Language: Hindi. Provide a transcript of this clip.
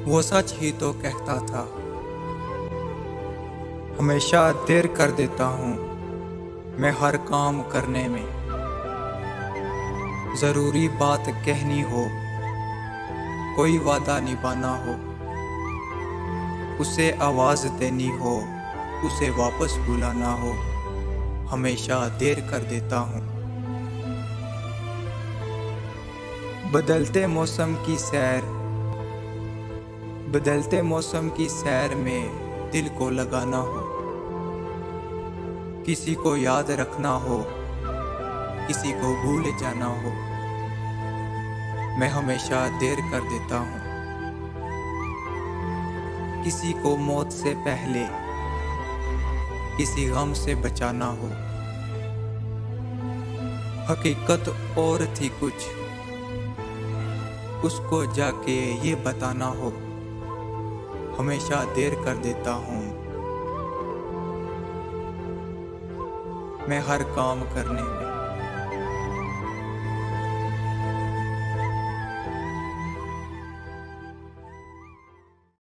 वो सच ही तो कहता था। हमेशा देर कर देता हूँ मैं हर काम करने में। जरूरी बात कहनी हो, कोई वादा निभाना हो, उसे आवाज देनी हो, उसे वापस बुलाना हो, हमेशा देर कर देता हूँ। बदलते मौसम की सैर, बदलते मौसम की सैर में दिल को लगाना हो, किसी को याद रखना हो, किसी को भूल जाना हो, मैं हमेशा देर कर देता हूँ। किसी को मौत से पहले किसी गम से बचाना हो, हकीकत और थी कुछ, उसको जाके ये बताना हो, हमेशा देर कर देता हूँ मैं हर काम करने में।